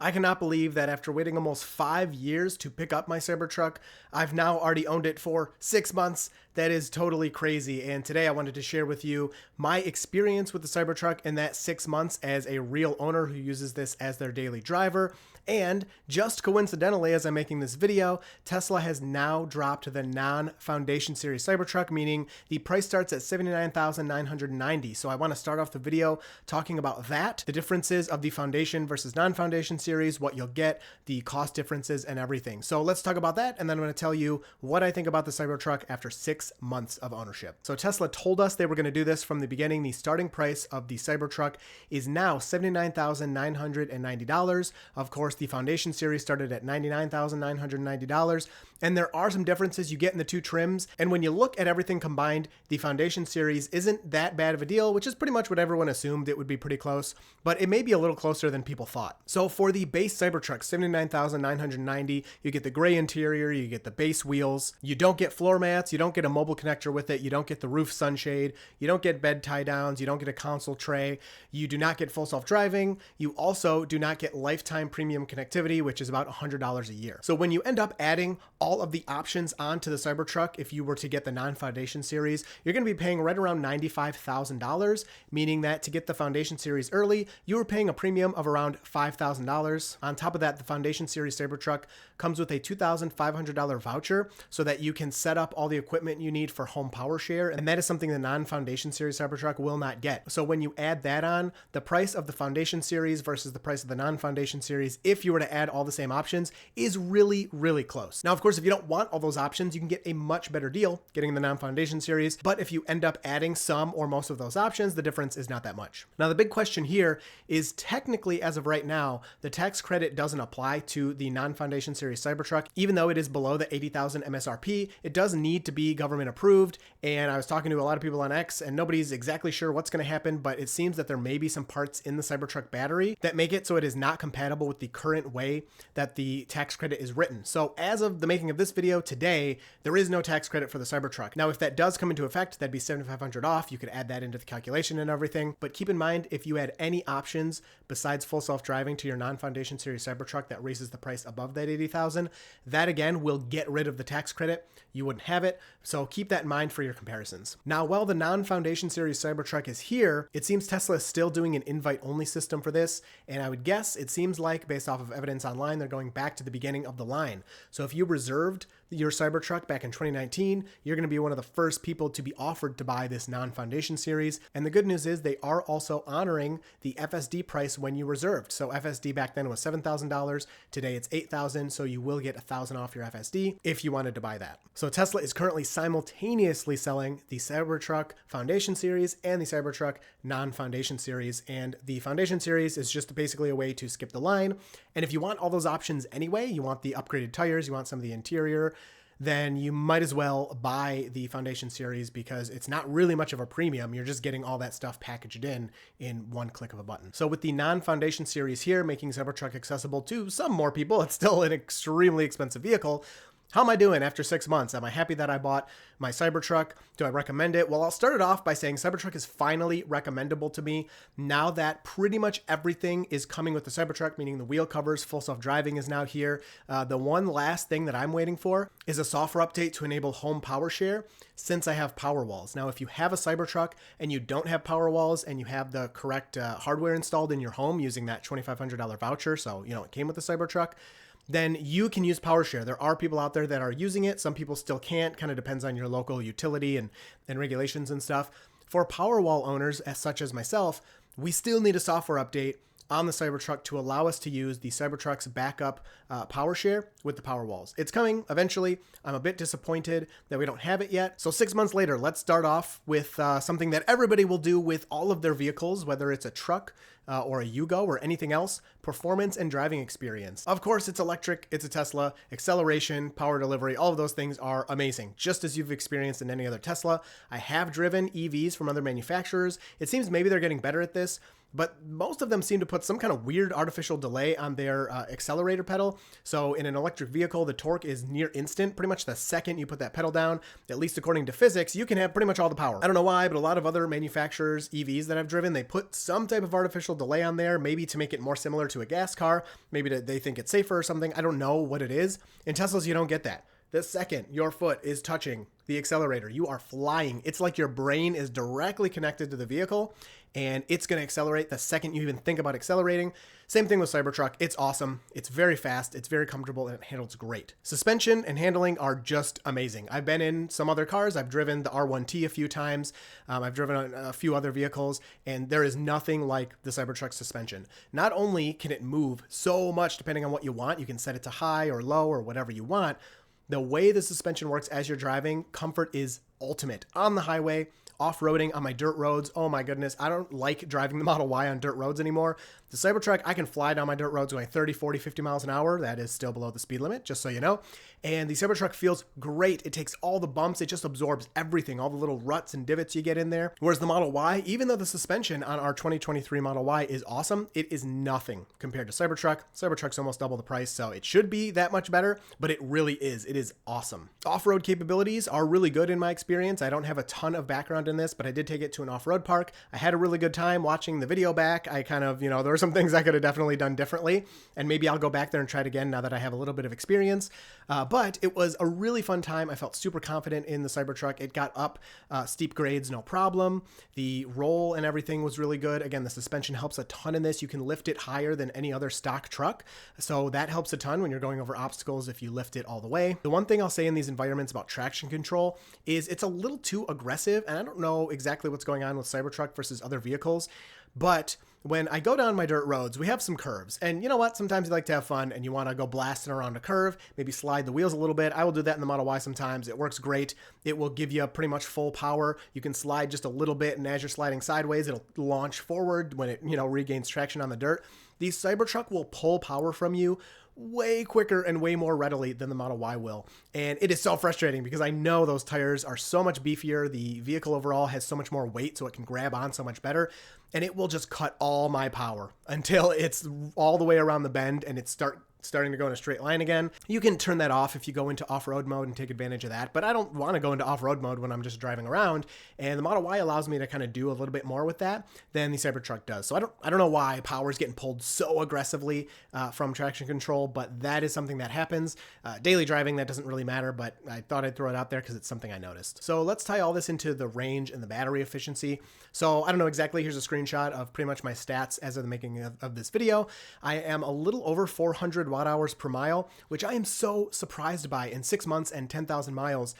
I cannot believe that after waiting almost 5 years to pick up my Cybertruck, I've now already owned it for 6 months. That is totally crazy. And today I wanted to share with you my experience with the Cybertruck in that 6 months as a real owner who uses this as their daily driver. And just coincidentally, as I'm making this video, Tesla has now dropped the non-Foundation Series Cybertruck, meaning the price starts at $79,990. So I want to start off the video talking about that, the differences of the Foundation versus non-Foundation Series, what you'll get, the cost differences, and everything. So let's talk about that, and then I'm going to tell you what I think about the Cybertruck after 6 months of ownership. So Tesla told us they were going to do this from the beginning. The starting price of the Cybertruck is now $79,990. Of course, the Foundation Series started at $99,990, and there are some differences you get in the two trims. And when you look at everything combined, the Foundation Series isn't that bad of a deal, which is pretty much what everyone assumed it would be pretty close, but it may be a little closer than people thought. So for the base Cybertruck, $79,990, you get the gray interior, you get the base wheels, you don't get floor mats, you don't get a mobile connector with it, you don't get the roof sunshade, you don't get bed tie downs, you don't get a console tray, you do not get full self-driving, you also do not get lifetime premium connectivity, which is about $100 a year. So when you end up adding all of the options onto the Cybertruck, if you were to get the non-Foundation Series, you're going to be paying right around $95,000, meaning that to get the Foundation Series early, you were paying a premium of around $5,000. On top of that, the Foundation Series Cybertruck comes with a $2,500 voucher so that you can set up all the equipment you need for home power share, and that is something the non-Foundation Series Cybertruck will not get. So when you add that on, the price of the Foundation Series versus the price of the non-Foundation Series, if you were to add all the same options, is really, really close. Now, of course, if you don't want all those options, you can get a much better deal getting the non-Foundation Series, but if you end up adding some or most of those options, the difference is not that much. Now, the big question here is technically, as of right now, the tax credit doesn't apply to the non-Foundation Series Cybertruck. Even though it is below the $80,000 MSRP, it does need to be government approved, and I was talking to a lot of people on X, and nobody's exactly sure what's going to happen, but it seems that there may be some parts in the Cybertruck battery that make it so it is not compatible with the current way that the tax credit is written. So as of the making of this video today, there is no tax credit for the Cybertruck. Now, if that does come into effect, that'd be $7,500 off. You could add that into the calculation and everything. But keep in mind, if you add any options besides full self-driving to your non-Foundation Series Cybertruck that raises the price above that $80,000, that again will get rid of the tax credit. You wouldn't have it. So keep that in mind for your comparisons. Now, while the non-Foundation Series Cybertruck is here, it seems Tesla is still doing an invite-only system for this. And I would guess it seems like, based off of evidence online, they're going back to the beginning of the line. So if you reserved your Cybertruck back in 2019, you're going to be one of the first people to be offered to buy this non-Foundation Series. And the good news is they are also honoring the FSD price when you reserved. So FSD back then was $7,000. Today it's $8,000. So you will get $1,000 off your FSD if you wanted to buy that. So Tesla is currently simultaneously selling the Cybertruck Foundation Series and the Cybertruck non-Foundation Series. And the Foundation Series is just basically a way to skip the line. And if you want all those options anyway, you want the upgraded tires, you want some of the interior, then you might as well buy the Foundation Series because it's not really much of a premium. You're just getting all that stuff packaged in one click of a button. So with the non-Foundation Series here, making Cybertruck accessible to some more people, it's still an extremely expensive vehicle. How am I doing after 6 months? Am I happy that I bought my Cybertruck? Do I recommend it? Well, I'll start it off by saying Cybertruck is finally recommendable to me now that pretty much everything is coming with the Cybertruck, meaning the wheel covers, full self-driving is now here. The one last thing that I'm waiting for is a software update to enable home power share since I have Powerwalls. Now, if you have a Cybertruck and you don't have Powerwalls and you have the correct hardware installed in your home using that $2,500 voucher, so, it came with the Cybertruck, then you can use PowerShare. There are people out there that are using it. Some people still can't. Kind of depends on your local utility and regulations and stuff. For Powerwall owners, such as myself, we still need a software update on the Cybertruck to allow us to use the Cybertruck's backup PowerShare with the Powerwalls. It's coming eventually. I'm a bit disappointed that we don't have it yet. So 6 months later, let's start off with something that everybody will do with all of their vehicles, whether it's a truck or a Yugo or anything else, performance and driving experience. Of course, it's electric, it's a Tesla, acceleration, power delivery, all of those things are amazing, just as you've experienced in any other Tesla. I have driven EVs from other manufacturers. It seems maybe they're getting better at this, but most of them seem to put some kind of weird artificial delay on their accelerator pedal. So in an electric vehicle, the torque is near instant. Pretty much the second you put that pedal down, at least according to physics, you can have pretty much all the power. I don't know why, but a lot of other manufacturers, EVs that I've driven, they put some type of artificial delay on there, maybe to make it more similar to a gas car, maybe they think it's safer or something. I don't know what it is. In Teslas, you don't get that. The second your foot is touching the accelerator, you are flying. It's like your brain is directly connected to the vehicle, and it's going to accelerate the second you even think about accelerating. Same thing with Cybertruck. It's awesome. It's very fast. It's very comfortable, and it handles great. Suspension and handling are just amazing. I've been in some other cars. I've driven the R1T a few times. I've driven a few other vehicles, and there is nothing like the Cybertruck suspension. Not only can it move so much depending on what you want, you can set it to high or low or whatever you want. The way the suspension works as you're driving, comfort is ultimate. On the highway, off-roading on my dirt roads, oh my goodness, I don't like driving the Model Y on dirt roads anymore. The Cybertruck, I can fly down my dirt roads going 30, 40, 50 miles an hour. That is still below the speed limit, just so you know. And the Cybertruck feels great. It takes all the bumps. It just absorbs everything, all the little ruts and divots you get in there. Whereas the Model Y, even though the suspension on our 2023 Model Y is awesome, it is nothing compared to Cybertruck. Cybertruck's almost double the price, so it should be that much better, but it really is. It is awesome. Off-road capabilities are really good in my experience. I don't have a ton of background in this, but I did take it to an off-road park. I had a really good time watching the video back. I kind of, there were some things I could have definitely done differently, and maybe I'll go back there and try it again now that I have a little bit of experience. But it was a really fun time. I felt super confident in the Cybertruck. It got up steep grades, no problem. The roll and everything was really good. Again, the suspension helps a ton in this. You can lift it higher than any other stock truck, so that helps a ton when you're going over obstacles if you lift it all the way. The one thing I'll say in these environments about traction control is it's a little too aggressive, and I don't know exactly what's going on with Cybertruck versus other vehicles, but when I go down my dirt roads, we have some curves. And you know what? Sometimes you like to have fun and you want to go blasting around a curve, maybe slide the wheels a little bit. I will do that in the Model Y sometimes. It works great. It will give you pretty much full power. You can slide just a little bit, and as you're sliding sideways, it'll launch forward when it, regains traction on the dirt. The Cybertruck will pull power from you way quicker and way more readily than the Model Y will. And it is so frustrating because I know those tires are so much beefier. The vehicle overall has so much more weight, so it can grab on so much better. And it will just cut all my power until it's all the way around the bend and it's starting to go in a straight line again. You can turn that off if you go into off-road mode and take advantage of that, but I don't want to go into off-road mode when I'm just driving around, and the Model Y allows me to kind of do a little bit more with that than the Cybertruck does. So I don't know why power is getting pulled so aggressively from traction control, but that is something that happens. Daily driving, that doesn't really matter, but I thought I'd throw it out there because it's something I noticed. So let's tie all this into the range and the battery efficiency. So I don't know exactly, here's a screenshot of pretty much my stats as of the making of this video. I am a little over 400 watt hours per mile, which I am so surprised by in 6 months and 10,000 miles.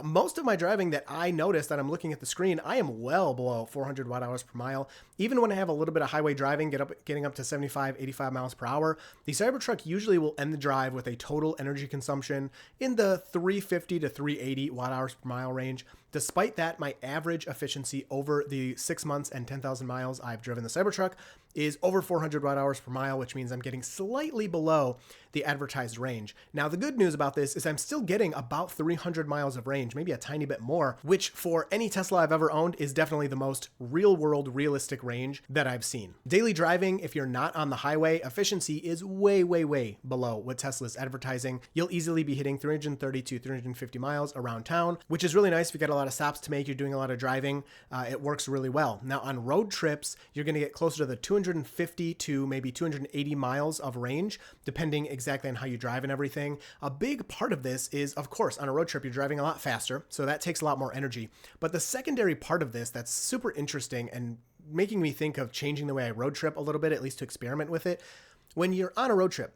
Most of my driving that I noticed that I'm looking at the screen, I am well below 400 watt hours per mile. Even when I have a little bit of highway driving, getting up to 75, 85 miles per hour, the Cybertruck usually will end the drive with a total energy consumption in the 350 to 380 watt hours per mile range. Despite that, my average efficiency over the 6 months and 10,000 miles I've driven the Cybertruck is over 400 watt hours per mile, which means I'm getting slightly below the advertised range. Now, the good news about this is I'm still getting about 300 miles of range, maybe a tiny bit more, which for any Tesla I've ever owned is definitely the most real-world, realistic range that I've seen. Daily driving, if you're not on the highway, efficiency is way, way, way below what Tesla's advertising. You'll easily be hitting 330 to 350 miles around town, which is really nice if you got a lot of stops to make, you're doing a lot of driving. It works really well. Now, on road trips, you're going to get closer to the 250 to maybe 280 miles of range, depending exactly on how you drive and everything. A big part of this is, of course, on a road trip, you're driving a lot faster, so that takes a lot more energy. But the secondary part of this that's super interesting and making me think of changing the way I road trip a little bit, at least to experiment with it. When you're on a road trip,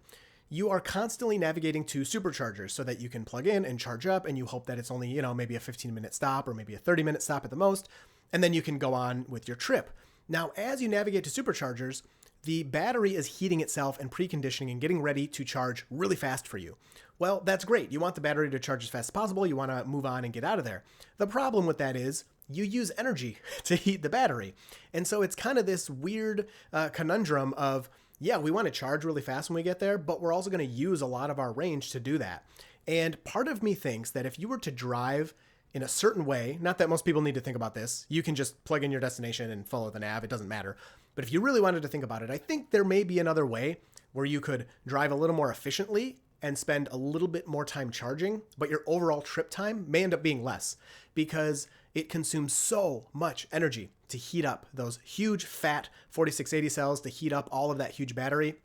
you are constantly navigating to superchargers so that you can plug in and charge up, and you hope that it's only, maybe a 15-minute stop or maybe a 30-minute stop at the most, and then you can go on with your trip. Now, as you navigate to superchargers, the battery is heating itself and preconditioning and getting ready to charge really fast for you. Well, that's great. You want the battery to charge as fast as possible. You want to move on and get out of there. The problem with that is you use energy to heat the battery. And so it's kind of this weird conundrum of, yeah, we want to charge really fast when we get there, but we're also going to use a lot of our range to do that. And part of me thinks that if you were to drive in a certain way, not that most people need to think about this, you can just plug in your destination and follow the nav, it doesn't matter. But if you really wanted to think about it, I think there may be another way where you could drive a little more efficiently and spend a little bit more time charging, but your overall trip time may end up being less because it consumes so much energy to heat up those huge fat 4680 cells, to heat up all of that huge battery.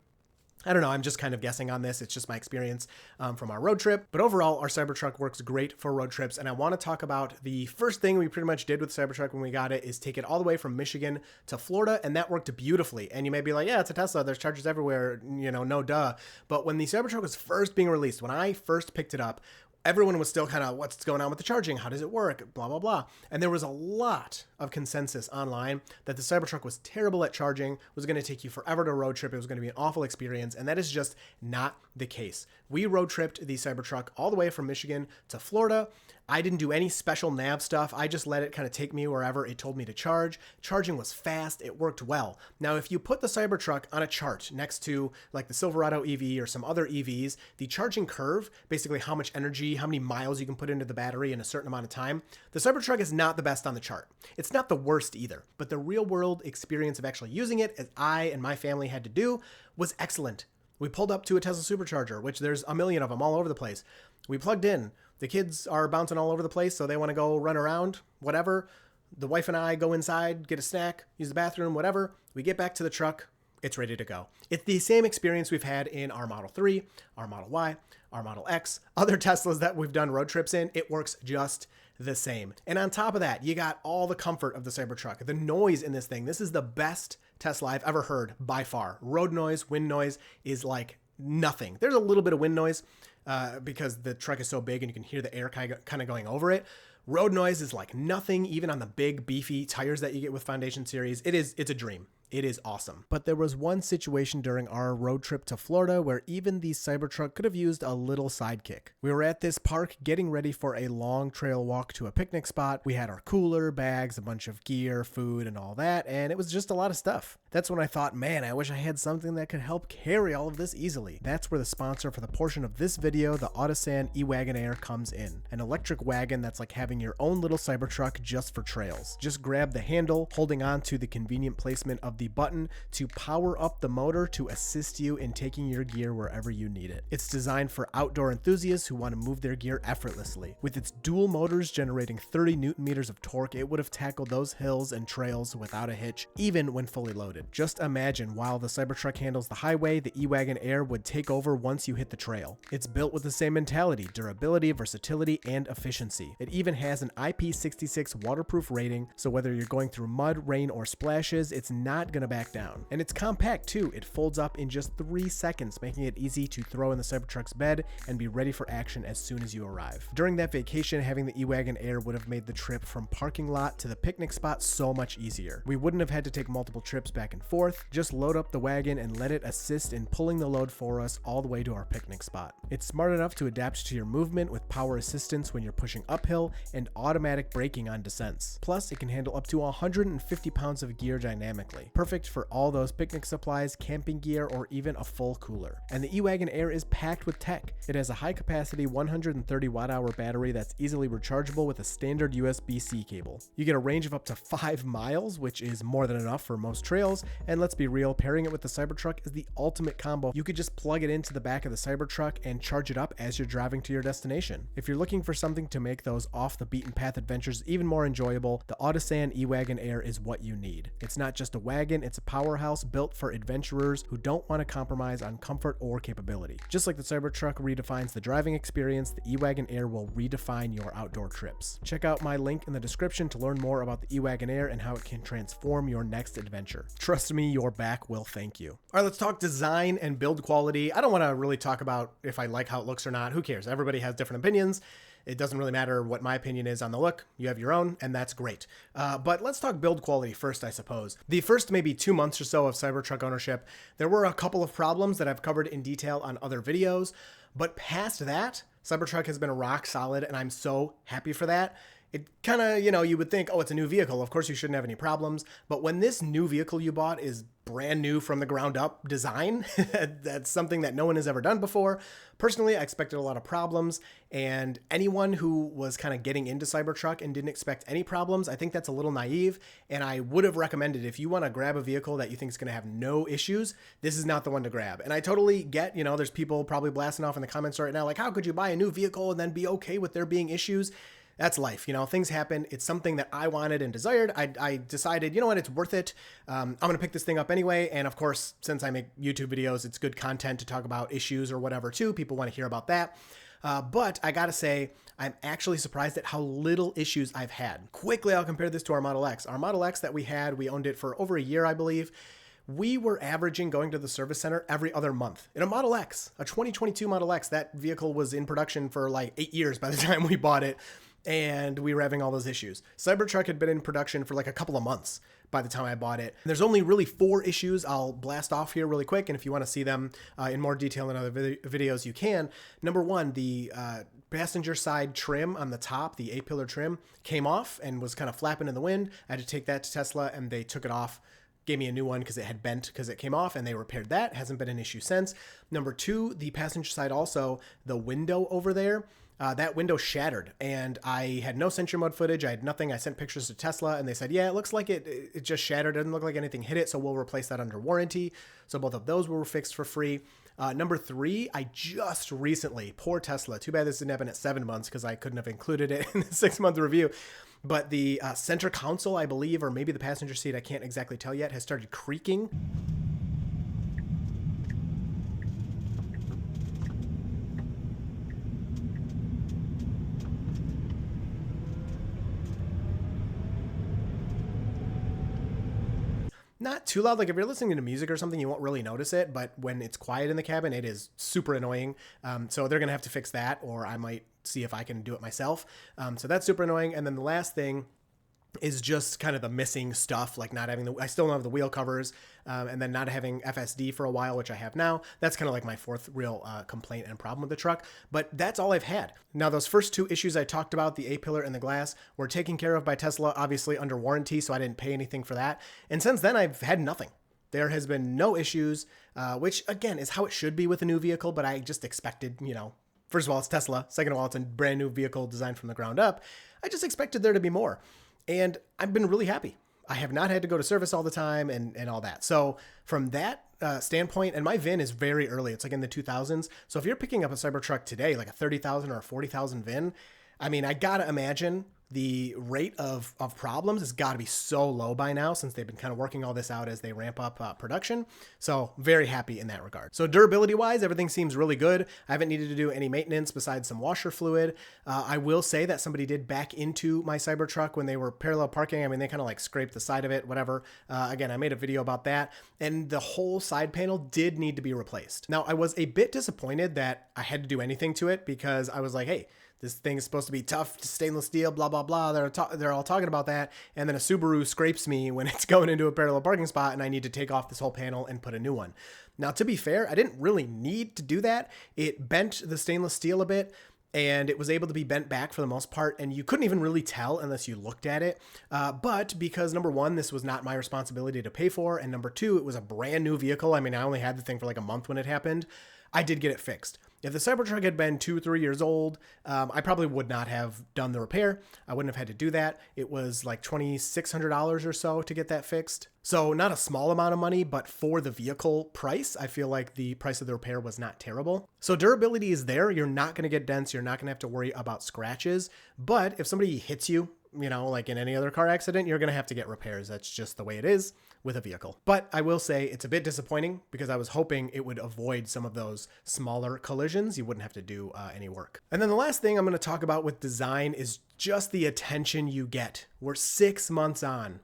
I don't know, I'm just kind of guessing on this. It's just my experience from our road trip. But overall, our Cybertruck works great for road trips. And I want to talk about the first thing we pretty much did with Cybertruck when we got it is take it all the way from Michigan to Florida. And that worked beautifully. And you may be like, yeah, it's a Tesla. There's chargers everywhere. You know, no duh. But when the Cybertruck was first being released, when I first picked it up, everyone was still kind of, what's going on with the charging? How does it work? Blah, blah, blah. And there was a lot of consensus online that the Cybertruck was terrible at charging, was going to take you forever to road trip. It was going to be an awful experience. And that is just not the case. We road tripped the Cybertruck all the way from Michigan to Florida. I didn't do any special nav stuff. I just let it kind of take me wherever it told me to charge. Charging was fast. It worked well. Now, if you put the Cybertruck on a chart next to like the Silverado EV or some other EVs, the charging curve, basically how much energy, how many miles you can put into the battery in a certain amount of time, the Cybertruck is not the best on the chart. It's not the worst either, but the real world experience of actually using it, as I and my family had to do, was excellent. We pulled up to a Tesla supercharger, which there's a million of them all over the place. We plugged in. The kids are bouncing all over the place, so they want to go run around, whatever. The wife and I go inside, get a snack, use the bathroom, whatever. We get back to the truck. It's ready to go. It's the same experience we've had in our Model 3, our Model Y, our Model X, other Teslas that we've done road trips in. It works just the same. And on top of that, you got all the comfort of the Cybertruck. The noise in this thing, this is the best Tesla I've ever heard by far. Road noise, wind noise is like nothing. There's a little bit of wind noise because the truck is so big and you can hear the air kind of going over it. Road noise is like nothing, even on the big beefy tires that you get with Foundation Series. It's a dream. It is awesome. But there was one situation during our road trip to Florida where even the Cybertruck could have used a little sidekick. We were at this park getting ready for a long trail walk to a picnic spot. We had our cooler, bags, a bunch of gear, food, and all that, and it was just a lot of stuff. That's when I thought, man, I wish I had something that could help carry all of this easily. That's where the sponsor for the portion of this video, the Autosan eWagonaire, comes in. An electric wagon that's like having your own little Cybertruck just for trails. Just grab the handle, holding on to the convenient placement of the button to power up the motor to assist you in taking your gear wherever you need it. It's designed for outdoor enthusiasts who want to move their gear effortlessly. With its dual motors generating 30 Newton meters of torque, it would have tackled those hills and trails without a hitch, even when fully loaded. Just imagine, while the Cybertruck handles the highway, the eWagonaire would take over once you hit the trail. It's built with the same mentality, durability, versatility, and efficiency. It even has an IP66 waterproof rating, so whether you're going through mud, rain, or splashes, it's not going to back down. And it's compact too. It folds up in just 3 seconds, making it easy to throw in the Cybertruck's bed and be ready for action as soon as you arrive. During that vacation, having the eWagonaire would have made the trip from parking lot to the picnic spot so much easier. We wouldn't have had to take multiple trips back and forth. Just load up the wagon and let it assist in pulling the load for us all the way to our picnic spot. It's smart enough to adapt to your movement with power assistance when you're pushing uphill and automatic braking on descents. Plus, it can handle up to 150 pounds of gear dynamically. Perfect for all those picnic supplies, camping gear, or even a full cooler. And the eWagonaire is packed with tech. It has a high-capacity 130 watt-hour battery that's easily rechargeable with a standard USB-C cable. You get a range of up to 5 miles, which is more than enough for most trails, and let's be real, pairing it with the Cybertruck is the ultimate combo. You could just plug it into the back of the Cybertruck and charge it up as you're driving to your destination. If you're looking for something to make those off-the-beaten-path adventures even more enjoyable, the Autosan eWagonaire is what you need. It's not just a wagon, it's a powerhouse built for adventurers who don't want to compromise on comfort or capability. Just like the Cybertruck redefines the driving experience, the eWagonaire will redefine your outdoor trips. Check out my link in the description to learn more about the eWagonaire and how it can transform your next adventure. Trust me, your back will thank you. All right, let's talk design and build quality. I don't want to really talk about if I like how it looks or not. Who cares? Everybody has different opinions. It doesn't really matter what my opinion is on the look. You have your own, and that's great. But let's talk build quality first, I suppose. The first maybe 2 months or so of Cybertruck ownership, there were a couple of problems that I've covered in detail on other videos. But past that, Cybertruck has been rock solid, and I'm so happy for that. It kind of, you would think, oh, it's a new vehicle. Of course, you shouldn't have any problems. But when this new vehicle you bought is brand new from the ground up design, that's something that no one has ever done before. Personally, I expected a lot of problems. And anyone who was kind of getting into Cybertruck and didn't expect any problems, I think that's a little naive. And I would have recommended, if you want to grab a vehicle that you think is going to have no issues, this is not the one to grab. And I totally get, there's people probably blasting off in the comments right now, like, how could you buy a new vehicle and then be okay with there being issues? That's life. Things happen. It's something that I wanted and desired. I decided, you know what, it's worth it. I'm going to pick this thing up anyway. And of course, since I make YouTube videos, it's good content to talk about issues or whatever too. People want to hear about that. But I got to say, I'm actually surprised at how little issues I've had. Quickly, I'll compare this to our Model X. Our Model X that we had, we owned it for over a year, I believe. We were averaging going to the service center every other month. In a Model X, a 2022 Model X, that vehicle was in production for like 8 years by the time we bought it. And we were having all those issues. Cybertruck had been in production for like a couple of months by the time I bought it. There's only really 4 issues I'll blast off here really quick. And if you want to see them in more detail in other videos, you can. Number 1, the passenger side trim on the top, the A-pillar trim, came off and was kind of flapping in the wind. I had to take that to Tesla and they took it off. Gave me a new one because it had bent because it came off, and they repaired that. Hasn't been an issue since. Number 2, the passenger side also, the window over there, that window shattered, and I had no sentry mode footage. I had nothing. I sent pictures to Tesla, and they said, yeah, it looks like it just shattered. It doesn't look like anything hit it, so we'll replace that under warranty. So both of those were fixed for free. Number 3, I just recently, poor Tesla, too bad this didn't happen at 7 months because I couldn't have included it in the 6-month review. But the center console, I believe, or maybe the passenger seat, I can't exactly tell yet, has started creaking. Not too loud. Like if you're listening to music or something, you won't really notice it. But when it's quiet in the cabin, it is super annoying. So they're going to have to fix that, or I might see if I can do it myself. So that's super annoying. And then the last thing is just kind of the missing stuff, like not having I still don't have the wheel covers, and then not having FSD for a while, which I have now. That's kind of like my 4th real complaint and problem with the truck, but that's all I've had. Now, those first 2 issues I talked about, the A-pillar and the glass, were taken care of by Tesla, obviously under warranty, so I didn't pay anything for that. And since then, I've had nothing. There has been no issues, which again is how it should be with a new vehicle, but I just expected, first of all, it's Tesla. Second of all, it's a brand new vehicle designed from the ground up. I just expected there to be more. And I've been really happy. I have not had to go to service all the time and all that. So from that standpoint, and my VIN is very early. It's like in the 2000s. So if you're picking up a Cybertruck today, like a 30,000 or a 40,000 VIN, I mean, I got to imagine the rate of problems has got to be so low by now, since they've been kind of working all this out as they ramp up production. So very happy in that regard. So durability wise, everything seems really good. I haven't needed to do any maintenance besides some washer fluid. I will say that somebody did back into my Cybertruck when they were parallel parking. I mean, they kind of like scraped the side of it, whatever. Again, I made a video about that, and the whole side panel did need to be replaced. Now, I was a bit disappointed that I had to do anything to it, because I was like, hey, this thing is supposed to be tough, stainless steel, blah, blah, blah. They're all talking about that. And then a Subaru scrapes me when it's going into a parallel parking spot, and I need to take off this whole panel and put a new one. Now, to be fair, I didn't really need to do that. It bent the stainless steel a bit, and it was able to be bent back for the most part, and you couldn't even really tell unless you looked at it. But because number 1, this was not my responsibility to pay for, and number 2, it was a brand new vehicle. I mean, I only had the thing for like a month when it happened. I did get it fixed. If the Cybertruck had been 2 or 3 years old, I probably would not have done the repair. I wouldn't have had to do that. It was like $2,600 or so to get that fixed. So not a small amount of money, but for the vehicle price, I feel like the price of the repair was not terrible. So durability is there. You're not going to get dents. You're not going to have to worry about scratches. But if somebody hits you, like in any other car accident, you're going to have to get repairs. That's just the way it is with a vehicle. But I will say it's a bit disappointing, because I was hoping it would avoid some of those smaller collisions. You wouldn't have to do any work. And then the last thing I'm going to talk about with design is just the attention you get. We're 6 months on.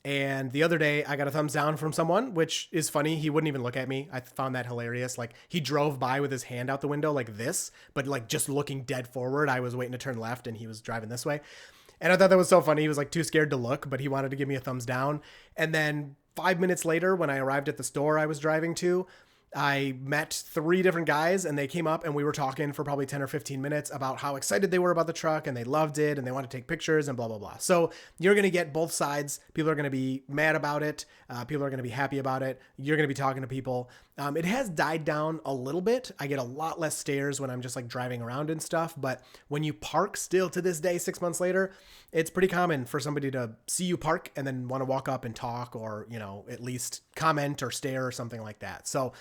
And the other day I got a thumbs down from someone, which is funny. He wouldn't even look at me. I found that hilarious. Like, he drove by with his hand out the window like this, but like just looking dead forward. I was waiting to turn left and he was driving this way. And I thought that was so funny. He was like too scared to look, but he wanted to give me a thumbs down. And then 5 minutes later, when I arrived at the store I was driving to, I met 3 different guys and they came up and we were talking for probably 10 or 15 minutes about how excited they were about the truck and they loved it and they want to take pictures and blah, blah, blah. So you're going to get both sides. People are going to be mad about it. People are going to be happy about it. You're going to be talking to people. It has died down a little bit. I get a lot less stares when I'm just like driving around and stuff. But when you park still to this day, 6 months later, it's pretty common for somebody to see you park and then want to walk up and talk or, you know, at least comment or stare or something like that. So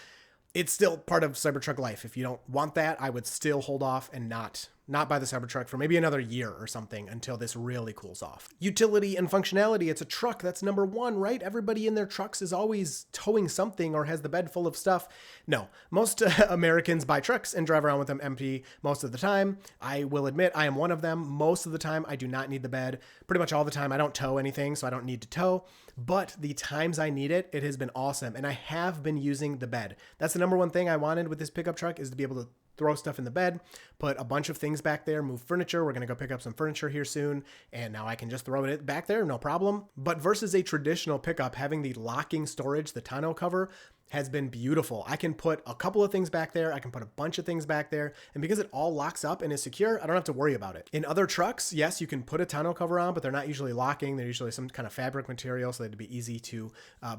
it's still part of Cybertruck life. If you don't want that, I would still hold off and not buy the Cybertruck for maybe another year or something until this really cools off. Utility and functionality. It's a truck. That's number one, right? Everybody in their trucks is always towing something or has the bed full of stuff. No, most Americans buy trucks and drive around with them empty most of the time. I will admit I am one of them. Most of the time, I do not need the bed. Pretty much all the time, I don't tow anything, so I don't need to tow. But the times I need it, it has been awesome. And I have been using the bed. That's the number one thing I wanted with this pickup truck, is to be able to throw stuff in the bed, put a bunch of things back there, move furniture. We're going to go pick up some furniture here soon. And now I can just throw it back there, no problem. But versus a traditional pickup, having the locking storage, the tonneau cover, has been beautiful. I can put a couple of things back there. I can put a bunch of things back there. And because it all locks up and is secure, I don't have to worry about it. In other trucks, yes, you can put a tonneau cover on, but they're not usually locking. They're usually some kind of fabric material, so they'd be easy to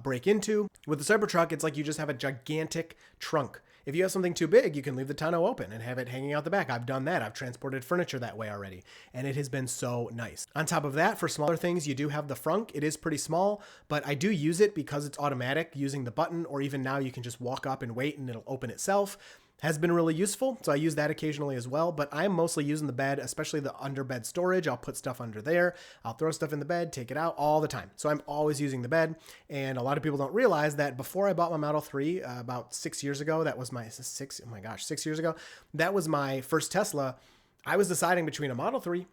break into. With the Cybertruck, it's like you just have a gigantic trunk. If you have something too big, you can leave the tonneau open and have it hanging out the back. I've done that. I've transported furniture that way already, and it has been so nice. On top of that, for smaller things, you do have the frunk. It is pretty small, but I do use it because it's automatic using the button, or even now you can just walk up and wait and it'll open itself. Has been really useful, so I use that occasionally as well, but I'm mostly using the bed, especially the under bed storage. I'll put stuff under there. I'll throw stuff in the bed, take it out all the time. So I'm always using the bed, and a lot of people don't realize that before I bought my Model 3 about 6 years ago, that was my 6 years ago, that was my first Tesla. I was deciding between a Model 3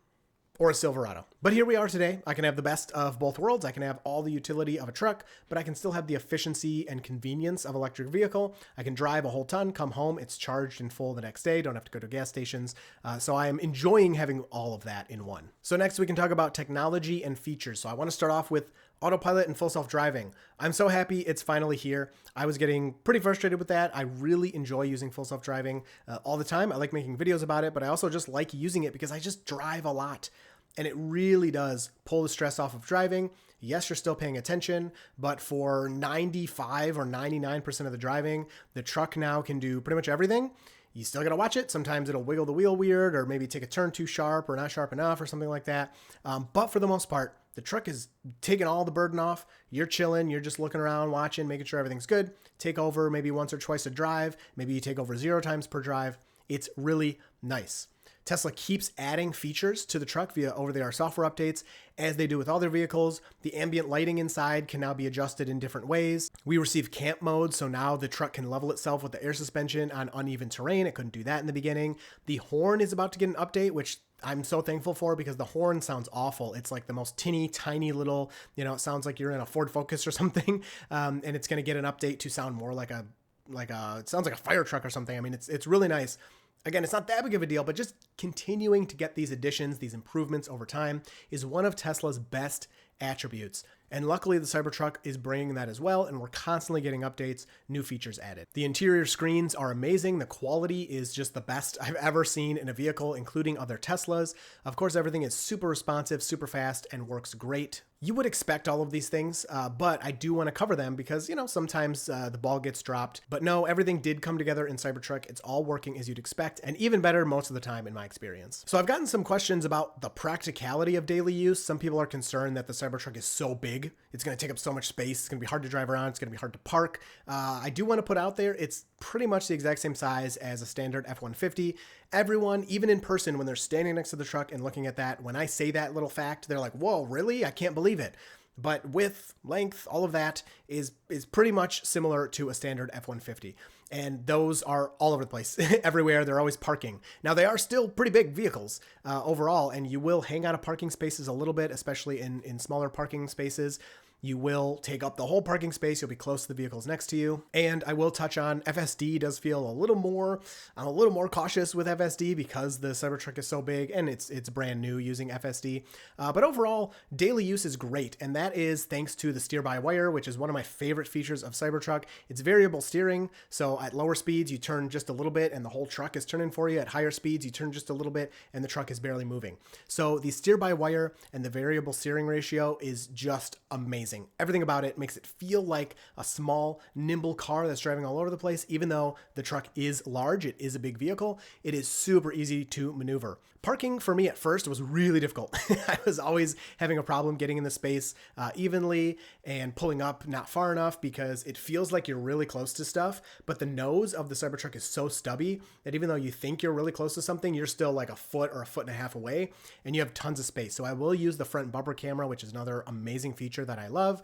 or a Silverado. But here we are today. I can have the best of both worlds. I can have all the utility of a truck, but I can still have the efficiency and convenience of an electric vehicle. I can drive a whole ton, come home, it's charged in full the next day, don't have to go to gas stations. So I am enjoying having all of that in one. So next we can talk about technology and features. So I want to start off with autopilot and full self-driving. I'm so happy it's finally here. I was getting pretty frustrated with that. I really enjoy using full self-driving all the time. I like making videos about it, but I also just like using it because I just drive a lot. And it really does pull the stress off of driving. Yes, you're still paying attention, but for 95 or 99% of the driving, the truck now can do pretty much everything. You still got to watch it. Sometimes it'll wiggle the wheel weird, or maybe take a turn too sharp or not sharp enough or something like that. But for the most part, the truck is taking all the burden off. You're chilling. You're just looking around, watching, making sure everything's good. Take over maybe once or twice a drive. Maybe you take over 0 times per drive. It's really nice. Tesla keeps adding features to the truck via over-the-air software updates, as they do with all their vehicles. The ambient lighting inside can now be adjusted in different ways. We receive camp mode, so now the truck can level itself with the air suspension on uneven terrain. It couldn't do that in the beginning. The horn is about to get an update, which I'm so thankful for, because the horn sounds awful. It's like the most tiny little, it sounds like you're in a Ford Focus or something, and it's going to get an update to sound more like it sounds like a fire truck or something. I mean, it's really nice. Again, it's not that big of a deal, but just continuing to get these additions, these improvements over time is one of Tesla's best attributes. And luckily, the Cybertruck is bringing that as well, and we're constantly getting updates, new features added. The interior screens are amazing. The quality is just the best I've ever seen in a vehicle, including other Teslas. Of course, everything is super responsive, super fast, and works great. You would expect all of these things, but I do want to cover them because, sometimes the ball gets dropped. But no, everything did come together in Cybertruck. It's all working as you'd expect, and even better most of the time in my experience. So I've gotten some questions about the practicality of daily use. Some people are concerned that the Cybertruck is so big. It's going to take up so much space. It's going to be hard to drive around. It's going to be hard to park. I do want to put out there, it's pretty much the exact same size as a standard F-150. Everyone, even in person, when they're standing next to the truck and looking at that, when I say that little fact, they're like, whoa, really? I can't believe it. But width, length, all of that is pretty much similar to a standard F-150. And those are all over the place, everywhere. They're always parking. Now, they are still pretty big vehicles overall, and you will hang out of parking spaces a little bit, especially in smaller parking spaces. You will take up the whole parking space. You'll be close to the vehicles next to you. And I will touch on FSD does feel a little more, I'm a little more cautious with FSD because the Cybertruck is so big and it's brand new using FSD. But overall, daily use is great. And that is thanks to the steer-by-wire, which is one of my favorite features of Cybertruck. It's variable steering. So at lower speeds, you turn just a little bit and the whole truck is turning for you. At higher speeds, you turn just a little bit and the truck is barely moving. So the steer-by-wire and the variable steering ratio is just amazing. Everything about it makes it feel like a small, nimble car that's driving all over the place. Even though the truck is large, it is a big vehicle, it is super easy to maneuver. Parking for me at first was really difficult. I was always having a problem getting in the space evenly and pulling up not far enough because it feels like you're really close to stuff, but the nose of the Cybertruck is so stubby that even though you think you're really close to something, you're still like a foot or a foot and a half away, and you have tons of space. So I will use the front bumper camera, which is another amazing feature that I love,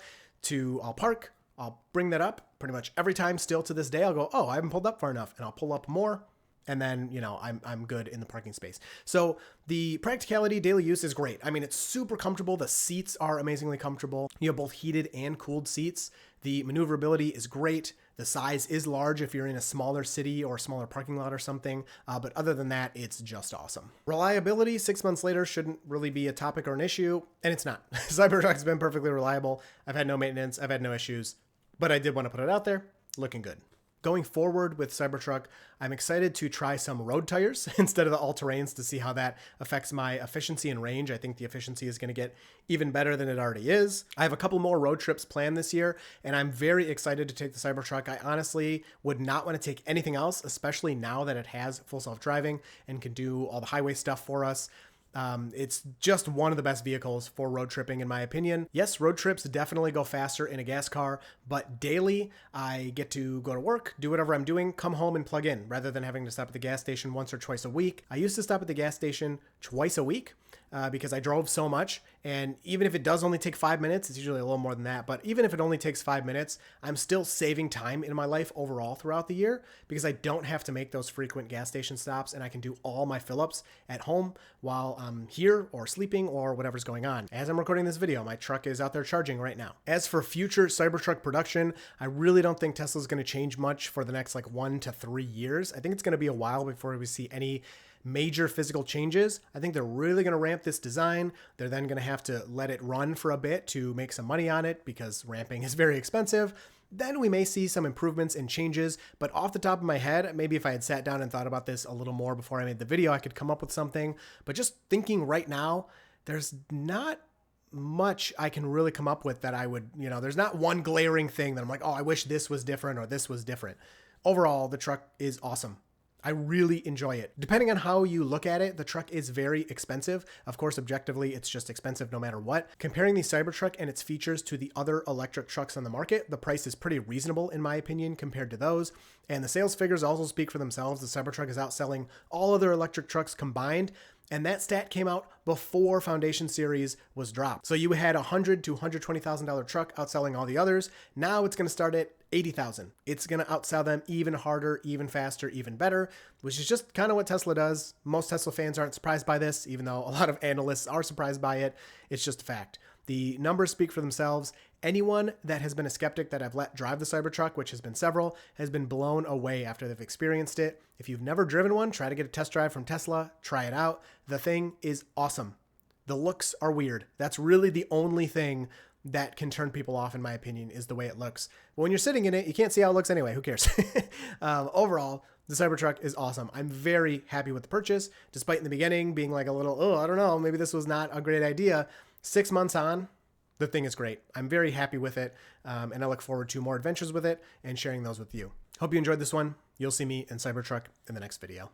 I'll park, I'll bring that up pretty much every time. Still to this day, I'll go, oh, I haven't pulled up far enough, and I'll pull up more. And then, I'm good in the parking space. So the Practicality daily use is great. I mean, it's super comfortable. The seats are amazingly comfortable. You have both heated and cooled seats. The maneuverability is great. The size is large if you're in a smaller city or a smaller parking lot or something. But other than that, it's just awesome. Reliability 6 months later shouldn't really be a topic or an issue. And it's not. Cybertruck's been perfectly reliable. I've had no maintenance. I've had no issues. But I did want to put it out there. Looking good. Going forward with Cybertruck, I'm excited to try some road tires instead of the all-terrains to see how that affects my efficiency and range. I think the efficiency is going to get even better than it already is. I have a couple more road trips planned this year, and I'm very excited to take the Cybertruck. I honestly would not want to take anything else, especially now that it has full self-driving and can do all the highway stuff for us. It's just one of the best vehicles for road tripping, in my opinion. Yes, road trips definitely go faster in a gas car, but daily I get to go to work, do whatever I'm doing, come home and plug in rather than having to stop at the gas station once or twice a week. I used to stop at the gas station twice a week because I drove so much. And even if it does only take 5 minutes, it's usually a little more than that. But even if it only takes 5 minutes, I'm still saving time in my life overall throughout the year because I don't have to make those frequent gas station stops and I can do all my fill-ups at home while I'm here or sleeping or whatever's going on. As I'm recording this video, my truck is out there charging right now. As for future Cybertruck production, I really don't think Tesla's going to change much for the next 1 to 3 years. I think it's going to be a while before we see any major physical changes. I think they're really going to ramp this design. They're then going to have to let it run for a bit to make some money on it because ramping is very expensive. Then we may see some improvements and changes, but off the top of my head, maybe if I had sat down and thought about this a little more before I made the video, I could come up with something. But just thinking right now, there's not much I can really come up with that I would, there's not one glaring thing that I'm like, oh, I wish this was different or this was different. Overall, the truck is awesome. I really enjoy it. Depending on how you look at it, the truck is very expensive. Of course, objectively, it's just expensive no matter what. Comparing the Cybertruck and its features to the other electric trucks on the market, the price is pretty reasonable in my opinion compared to those. And the sales figures also speak for themselves. The Cybertruck is outselling all other electric trucks combined. And that stat came out before Foundation Series was dropped. So you had a $100,000 to $120,000 truck outselling all the others. Now it's going to start at $80,000. It's going to outsell them even harder, even faster, even better, which is just kind of what Tesla does. Most Tesla fans aren't surprised by this, even though a lot of analysts are surprised by it. It's just a fact. The numbers speak for themselves. Anyone that has been a skeptic that I've let drive the Cybertruck, which has been several, has been blown away after they've experienced it. If you've never driven one, try to get a test drive from Tesla. Try it out. The thing is awesome. The looks are weird. That's really the only thing that can turn people off, in my opinion, is the way it looks. But when you're sitting in it, you can't see how it looks anyway. Who cares? Overall, the Cybertruck is awesome. I'm very happy with the purchase, despite in the beginning being like a little, oh, I don't know, maybe this was not a great idea. 6 months on, the thing is great. I'm very happy with it, and I look forward to more adventures with it and sharing those with you. Hope you enjoyed this one. You'll see me in Cybertruck in the next video.